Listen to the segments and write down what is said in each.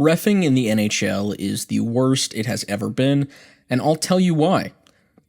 Reffing in the NHL is the worst it has ever been, and I'll tell you why.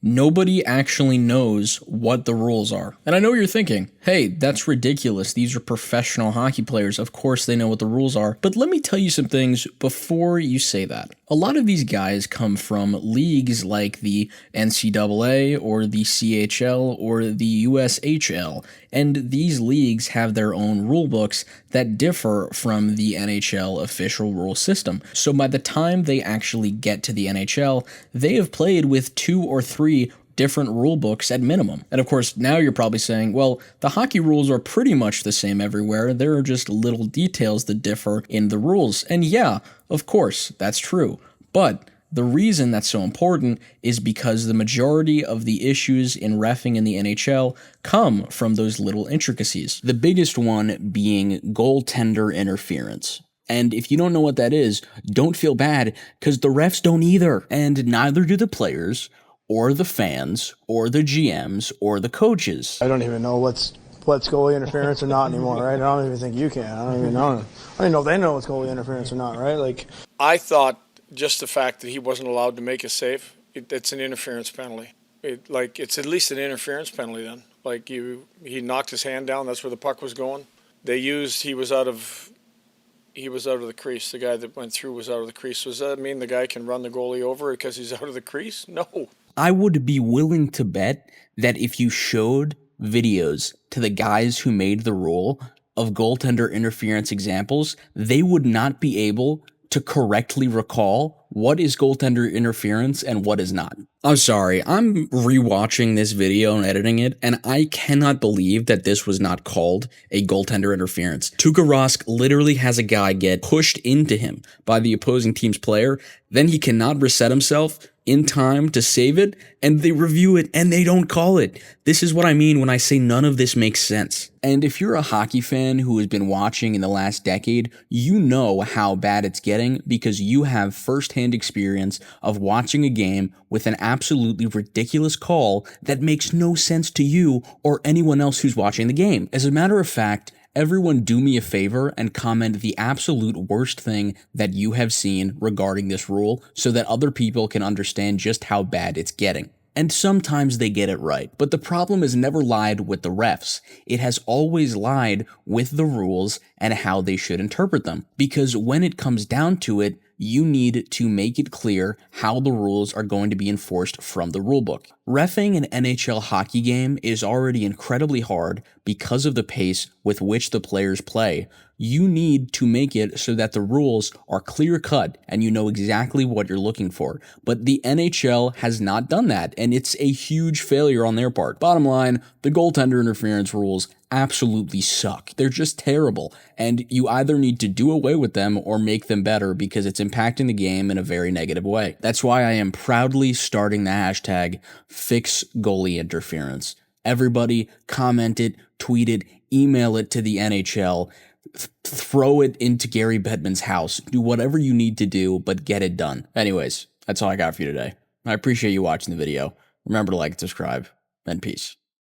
Nobody actually knows what the rules are. And I know you're thinking, hey, that's ridiculous. These are professional hockey players. Of course they know what the rules are. But let me tell you some things before you say that. A lot of these guys come from leagues like the NCAA or the CHL or the USHL. And these leagues have their own rule books that differ from the NHL official rule system. So by the time they actually get to the NHL, they have played with 2 or 3 different rule books at minimum. And of course, now you're probably saying, well, the hockey rules are pretty much the same everywhere. There are just little details that differ in the rules. And yeah, of course, that's true. But the reason that's so important is because the majority of the issues in reffing in the NHL come from those little intricacies. The biggest one being goaltender interference. And if you don't know what that is, don't feel bad, because the refs don't either. And neither do the players, or the fans, or the GMs, or the coaches. I don't even know what's goalie interference or not anymore, right? I don't even think you can. I don't even know if they know what's goalie interference or not, right? Like, I thought just the fact that he wasn't allowed to make a save, it's an interference penalty. It's at least an interference penalty then. He knocked his hand down, that's where the puck was going. He was out of the crease. The guy that went through was out of the crease. So does that mean the guy can run the goalie over because he's out of the crease? No. I would be willing to bet that if you showed videos to the guys who made the rule of goaltender interference examples, they would not be able to correctly recall what is goaltender interference and what is not. I'm sorry, I'm rewatching this video and editing it, and I cannot believe that this was not called a goaltender interference. Tuukka Rask literally has a guy get pushed into him by the opposing team's player, then he cannot reset himself in time to save it, and they review it and they don't call it. This is what I mean when I say none of this makes sense. And if you're a hockey fan who has been watching in the last decade, you know how bad it's getting because you have firsthand experience of watching a game with an absolutely ridiculous call that makes no sense to you or anyone else who's watching the game. As a matter of fact, everyone do me a favor and comment the absolute worst thing that you have seen regarding this rule so that other people can understand just how bad it's getting. And sometimes they get it right, but the problem has never lied with the refs. It has always lied with the rules and how they should interpret them. Because when it comes down to it, you need to make it clear how the rules are going to be enforced from the rulebook. Reffing an NHL hockey game is already incredibly hard because of the pace with which the players play. You need to make it so that the rules are clear-cut and you know exactly what you're looking for. But the NHL has not done that, and it's a huge failure on their part. Bottom line, the goaltender interference rules absolutely suck. They're just terrible, and you either need to do away with them or make them better because it's impacting the game in a very negative way. That's why I am proudly starting the hashtag #FixGoalieInterference. Everybody comment it, tweet it, email it to the NHL, throw it into Gary Bettman's house. Do whatever you need to do, but get it done. Anyways, that's all I got for you today. I appreciate you watching the video. Remember to like and subscribe, and peace.